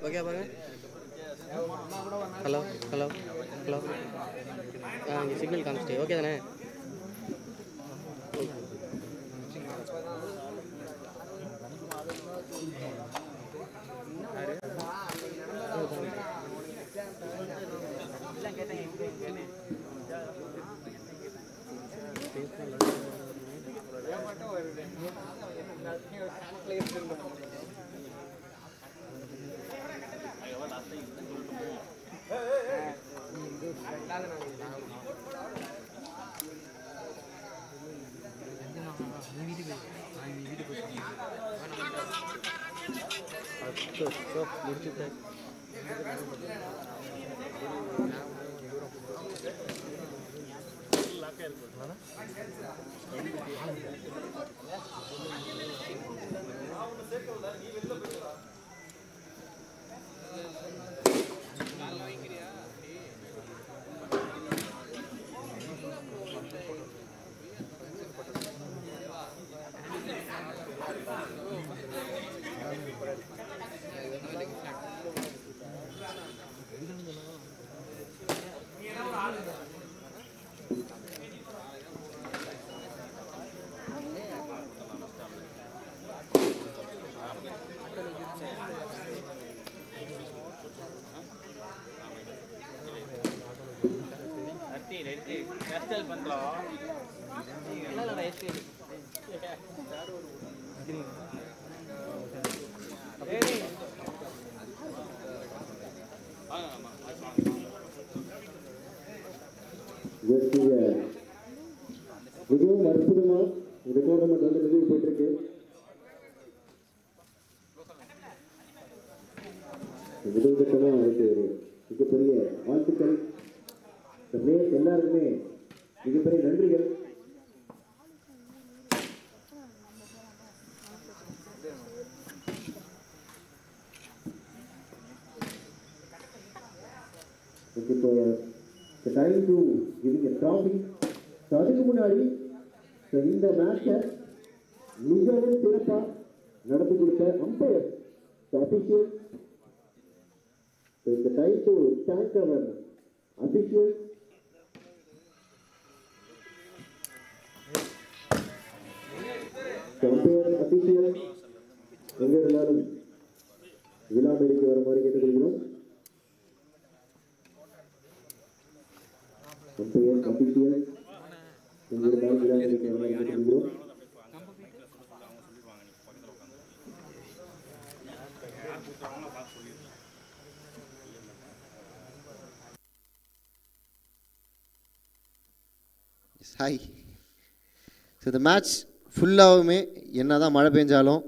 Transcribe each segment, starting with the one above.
Okay பாருங்க. Hello hello hello. இங்கே signal காமிச்சிட்டு ஓகே தானே? முடிச்சுட்டேன். மிகவும் அற்புதமா இந்த டோர்னமெண்ட் வந்து நிறைவு பெற்றிருக்கு. முதல் கட்டமா அதுக்கு ஒரு மிகப்பெரிய வாழ்த்துக்கள். இந்த பிளேயர்ஸ் எல்லாருக்குமே மிகப்பெரிய நன்றிகள். இப்போ time to giving a trophy. அதுக்கு முன்னாடி இந்த மேட்சை மிகவும் சிறப்பாக நடத்தி கொடுத்த அம்பையர் அபிஷியல். இந்த time to thank our official. Umpire official எங்கே இருந்தாலும் விழா மேடைக்கு வருமாறு கேட்டுக்கொள்கிறோம். அம்பையர் அபிஷியல் எங்கே இருந்தாலும் விழா மேடைக்கு வருமாறு கேட்டுக்கொள்கிறோம். ஹாய். ஸோ இந்த மேட்ச் ஃபுல்லாகவுமே என்ன தான் மழை பெஞ்சாலும்,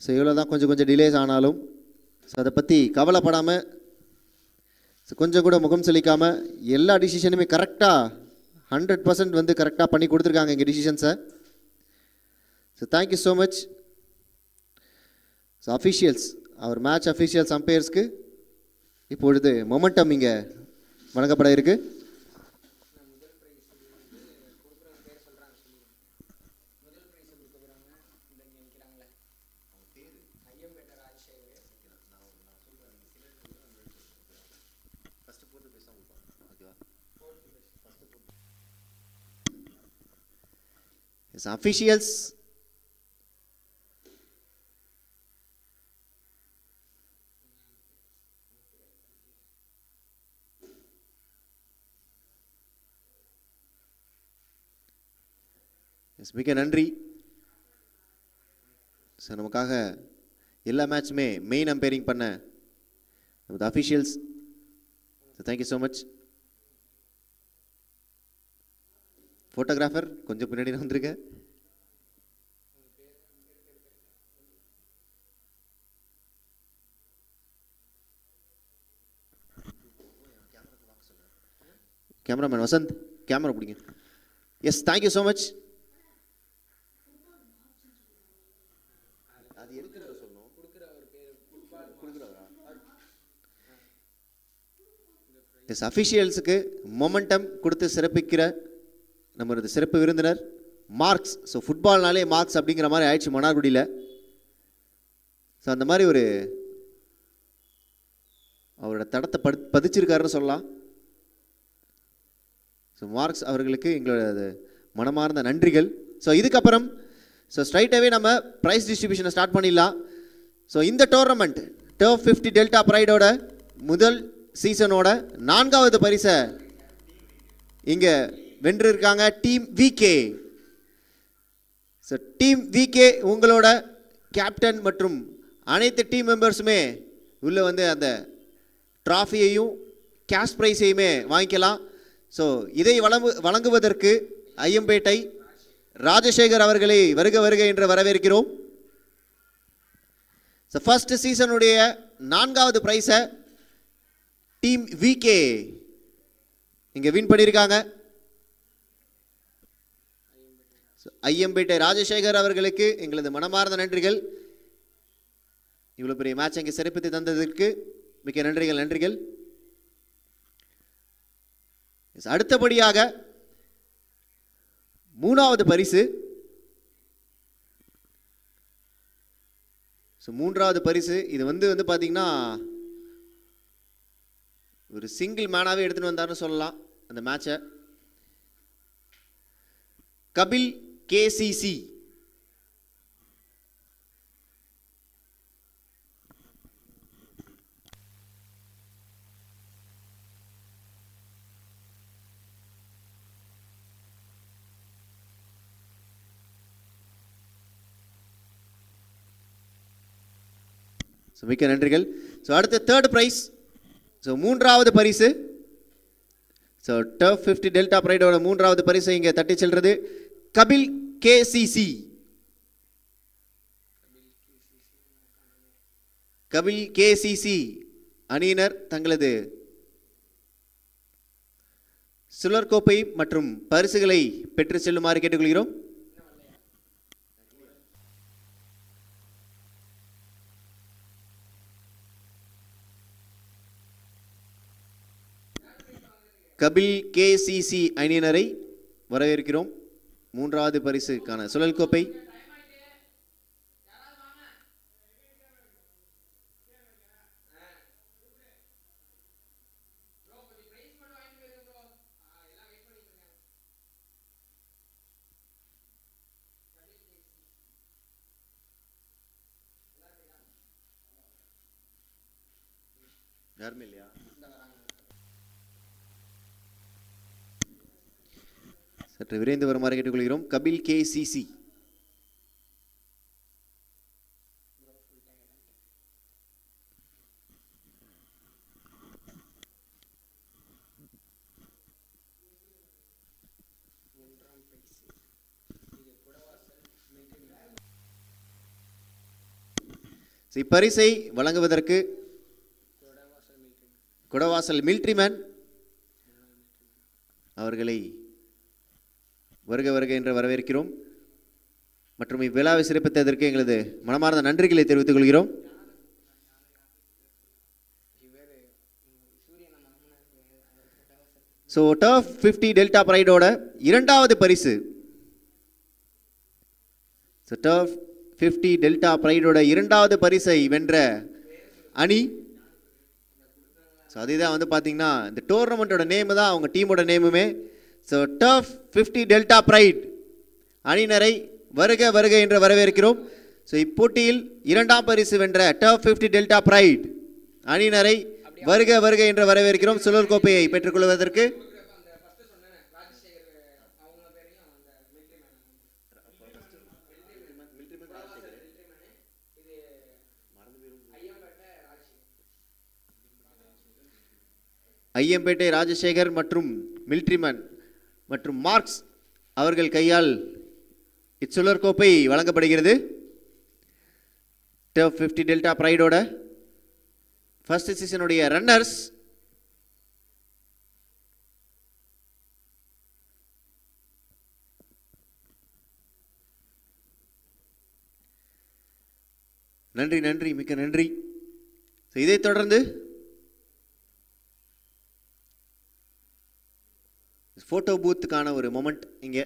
ஸோ எவ்வளோ தான் கொஞ்சம் டிலேஸ் ஆனாலும், ஸோ அதை பற்றி கவலைப்படாமல், ஸோ கொஞ்சம் கூட முகம் செலிக்காமல் எல்லா டிசிஷனுமே கரெக்டாக 100% வந்து கரெக்டாக பண்ணி கொடுத்துருக்காங்க எங்கள் டிசிஷன்ஸை. So thank you so much. So officials, our match officials அம்பையர்ஸ்க்கு இப்பொழுது மொமெண்டம் இங்கே வழங்கப்பட இருக்கு. Officials, மிக நன்றி. ஸோ நமக்காக எல்லா மேட்சுமே மெயின் அம்பையரிங் பண்ண நமது officials, thank you so much. Photographer கொஞ்சம் பின்னாடி வந்துருங்க. கேமராமேன் வசந்த், கேமரா பிடிங்க. Yes, thank you so much. அது எடுக்கிறது சொல்லணும். எஸ், அஃபிஷியல்ஸுக்கு மொமெண்டம் கொடுத்து சிறப்பிக்கிற நம்மளது சிறப்பு விருந்தினர் மார்க்ஸ். ஸோ ஃபுட்பால்னாலே மார்க்ஸ் அப்படிங்கிற மாதிரி ஆயிடுச்சு மன்னார்குடியில். ஸோ அந்த மாதிரி ஒரு அவரோட தடத்தை பதிச்சிருக்காருன்னு சொல்லலாம். ஸோ மார்க்ஸ் அவர்களுக்கு எங்களோட மனமார்ந்த நன்றிகள். ஸோ இதுக்கப்புறம் ஸ்ட்ரைட்டாகவே நம்ம ப்ரைஸ் டிஸ்ட்ரிபியூஷனை ஸ்டார்ட் பண்ணிடலாம். ஸோ இந்த டோர்னமெண்ட் டர்ஃப் 50 டெல்டா ப்ரைடோட முதல் சீசனோட 4வது பரிசை இங்கே வென்றிருக்காங்க team VK. So team VK உங்களோட கேப்டன் மற்றும் அனைத்து டீம் மெம்பர்ஸுமே உள்ளே வந்து அந்த ட்ராஃபியையும் கேஷ் ப்ரைஸையுமே வாங்கிக்கலாம். ஸோ இதை வழங்குவதற்கு ஐயம்பேட்டை ராஜசேகர் அவர்களை வருக வருக என்று வரவேற்கிறோம். ஸோ ஃபர்ஸ்ட் சீசனுடைய 4வது ப்ரைஸை டீம் விகே இங்கே வின் பண்ணியிருக்காங்க. ஐயம்பேட்டை ராஜசேகர் அவர்களுக்கு எங்களது மனமார்ந்த நன்றிகள். இவ்வளோ பெரிய மேட்ச் அங்கே சிறப்பித்து தந்ததற்கு மிக்க நன்றிகள். அடுத்தபடியாக 3வது பரிசு. ஸோ 3வது பரிசு இது வந்து பார்த்தீங்கன்னா ஒரு சிங்கிள் மேனாகவே எடுத்துகிட்டு வந்தார்னு சொல்லலாம் அந்த மேட்சை. கபில் கேசிசி ஸோ மிக்க நன்றிகள். ஸோ அடுத்த 3rd ப்ரைஸ். ஸோ 3வது பரிசு. ஸோ டர்ஃப் 50 டெல்டா ப்ரைடோட 3வது பரிசை இங்கே தட்டி செல்றது கபில் கேசிசி. கபில் கேசிசி அணியினர் தங்களது சில்வர் கோப்பை மற்றும் பரிசுகளை பெற்று செல்லுமாறு கேட்டுக்கொள்கிறோம். கபில் கேசிசி அணியினரை வரவேற்கிறோம். 3வது பரிசுக்கான சுழல் கோப்பை. யாருமே இல்லையா? சற்று விரைந்து வருமாறு கேட்டுக்கொள்கிறோம். கபில் கேசிசி. இப்பரிசை வழங்குவதற்கு குடவாசல் மிலிட்ரிமேன் அவர்களை வருக வருக என்று வரவேற்கிறோம். மற்றும் இவ்விழாவை சிறப்பித்ததற்கு எங்களது மனமார்ந்த நன்றிகளை தெரிவித்துக் கொள்கிறோம். ஸோ டர்ஃப் 50 டெல்டா ப்ரைடோட 2வது பரிசு. ஸோ டர்ஃப் 50 டெல்டா ப்ரைடோட 2வது பரிசை வென்ற அணி. ஸோ அதுதான் வந்து பார்த்தீங்கன்னா இந்த டோர்னமெண்ட்டோட நேமு தான் அவங்க டீமோட நேமுமே. ஸோ டர்ஃப் 50 டெல்டா ப்ரைட் அணியினரை வருக வருக என்று வரவேற்கிறோம். ஸோ இப்போட்டியில் 2ஆம் பரிசு வென்ற டர்ஃப் 50 டெல்டா ப்ரைட் அணியினரை வருக வருக என்று வரவேற்கிறோம். சுழல் கோப்பையை பெற்றுக்கொள்வதற்கு. ஐயம்பேட்டை ராஜசேகர் மற்றும் மிலிட்ரிமேன் மற்றும் மார்க்ஸ் அவர்கள் கையால் இச்சுழற் கோப்பை வழங்கப்படுகிறது. டர்ஃப் 50 டெல்டா ப்ரைடோட ஃபர்ஸ்ட் சீசனுடைய ரன்னர்ஸ் நன்றி நன்றி மிக்க நன்றி. இதைத் தொடர்ந்து போட்டோ பூத்துக்கான ஒரு மொமெண்ட் இங்கே.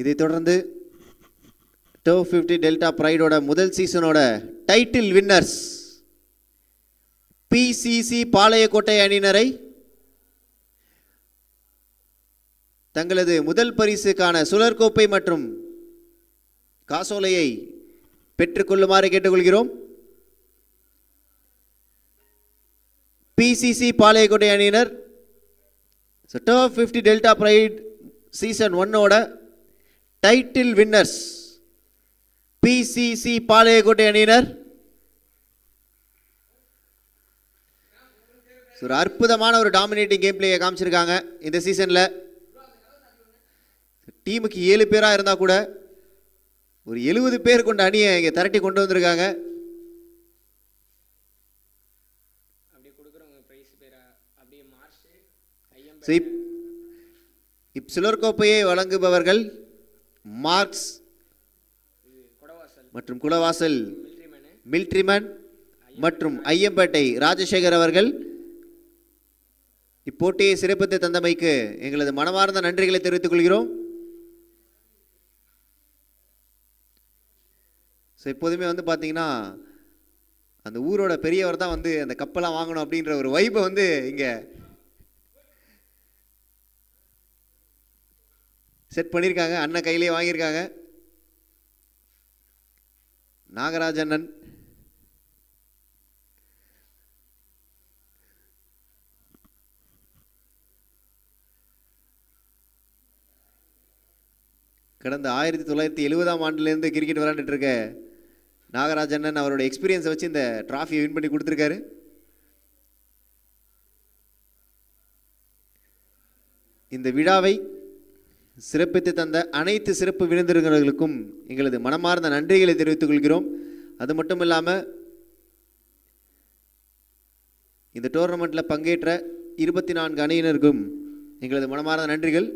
இதைத் தொடர்ந்து டர்ஃப் 50 டெல்டா பிரைடோட முதல் சீசனோட டைட்டில் வின்னர்ஸ் பிசிசி பாளையக்கோட்டை அணியினரை தங்களது முதல் பரிசுக்கான சுழற்கோப்பை மற்றும் காசோலையை பெற்றுக்கொள்ளுமாறு கேட்டுக்கொள்கிறோம். பிசிசி பாளையக்கோட்டை அணியினர் டர்ஃப் 50 டெல்டா பிரைட் சீசன் 1ஓட டைட்டில் வின்னர்ஸ் பிசிசி பாளையக்கோட்டை அணியினர் ஒரு அற்புதமான ஒரு டாமினேட்டிங் கேம் பிளேயை காமிச்சிருக்காங்க. இந்த சீசனில் டீமுக்கு 7 பேராக இருந்தால் கூட ஒரு 70 பேர் கொண்ட அணியை இங்கே திரட்டி கொண்டு வந்திருக்காங்க. சுழற்கோப்பையை வழங்குபவர்கள் மார்க்ஸ் மற்றும் குடவாசல் மில்ட்ரிமன் மற்றும் ஐயம்பேட்டை ராஜசேகர் அவர்கள் இப்போட்டியை சிறப்பித்து தந்தமைக்கு எங்களது மனமார்ந்த நன்றிகளை தெரிவித்துக் கொள்கிறோம். எப்போதுமே வந்து பார்த்தீங்கன்னா அந்த ஊரோட பெரியவர் தான் வந்து அந்த கப்பெல்லாம் வாங்கணும் அப்படின்ற ஒரு வைபை வந்து இங்கே செட் பண்ணியிருக்காங்க. அண்ணன் கையிலே வாங்கியிருக்காங்க. நாகராஜ் அண்ணன் கடந்த 1970ஆம் ஆண்டிலேருந்து கிரிக்கெட் விளையாண்டுட்டு இருக்க நாகராஜன் அவரோட எக்ஸ்பீரியன்ஸை வச்சு இந்த டிராஃபியை வின் பண்ணி கொடுத்துருக்காரு. இந்த விழாவை சிறப்பித்து தந்த அனைத்து சிறப்பு விருந்தினர்களுக்கும் எங்களது மனமார்ந்த நன்றிகளை தெரிவித்துக் கொள்கிறோம். அது மட்டும் இல்லாமல் இந்த டோர்னமெண்ட்டில் பங்கேற்ற 24 அணியினருக்கும் எங்களது மனமார்ந்த நன்றிகள்.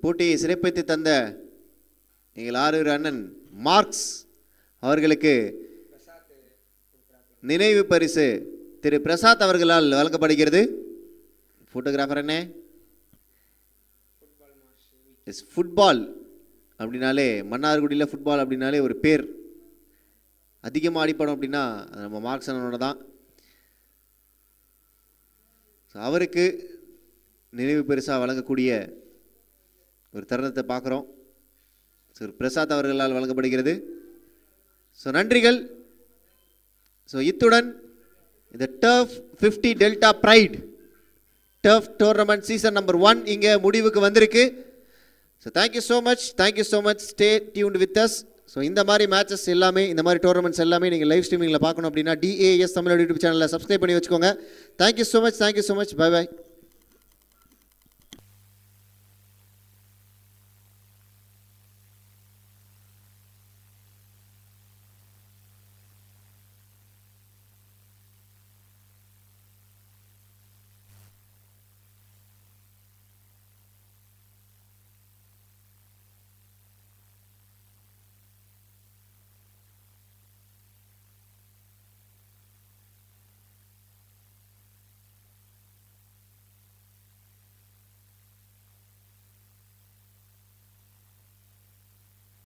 போட்டியை சிறப்பித்து தந்த எங்கள் 6 அண்ணன் மார்க்ஸ் அவர்களுக்கு நினைவு பரிசு திரு பிரசாத் அவர்களால் வழங்கப்படுகிறது. ஃபோட்டோகிராஃபர் அண்ணே, ஃபுட்பால் அப்படின்னாலே மன்னார்குடியில் ஃபுட்பால் அப்படின்னாலே ஒரு பேர் அதிகமாக அடிப்படும் அப்படின்னா அது நம்ம மார்க்ஸ் அண்ணனோட தான். அவருக்கு நினைவு பரிசாக வழங்கக்கூடிய ஒரு தருணத்தை பார்க்குறோம். பிரசாத் அவர்களால் வழங்கப்படுகிறது. நன்றிகள். இத்துடன் இந்த turf 50 delta pride turf tournament season number 1 இங்கே முடிவுக்கு வந்திருக்கு. Thank you so much. Stay tuned with us. இந்த மாதிரி மேட்சஸ் எல்லாமே, இந்த மாதிரி டோர்னமெண்ட்ஸ் எல்லாமே நீங்கள் லைவ் ஸ்ட்ரீமிங்கில் பார்க்கணும் அப்படின்னா DAS தமிழ் யூடியூப் சேனலில் சப்ஸ்கிரைப் பண்ணி வச்சுக்கோங்க. Thank you so much. Bye bye.